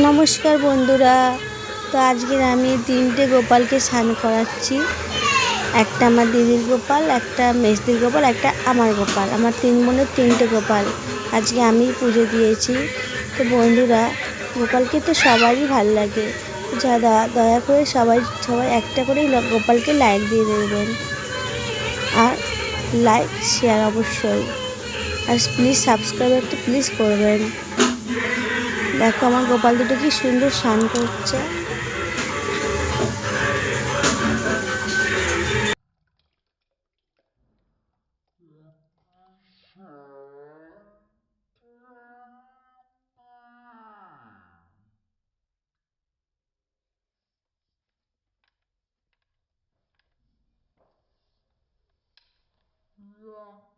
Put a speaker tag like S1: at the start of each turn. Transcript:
S1: নমস্কার বন্ধুরা। তো আজকের আমি 3টে গোপালকে স্নান করাচ্ছি। একটা আমার দিদির গোপাল, একটা মেজদির গোপাল, একটা আমার গোপাল। আমার 3 বোনের 3টে গোপাল আজকে আমি পুজো দিয়েছি। তো বন্ধুরা, গোপালকে তো সবারই ভালো লাগে। দয়া করে সবাই একটা করেই গোপালকে লাইক দিয়ে দেবেন, আর লাইক শেয়ার অবশ্যই, আর প্লিজ সাবস্ক্রাইব একটু প্লিজ করবেন। দেখো আমার গোপাল দুটো কি সুন্দর স্নান করছে।
S2: Yeah.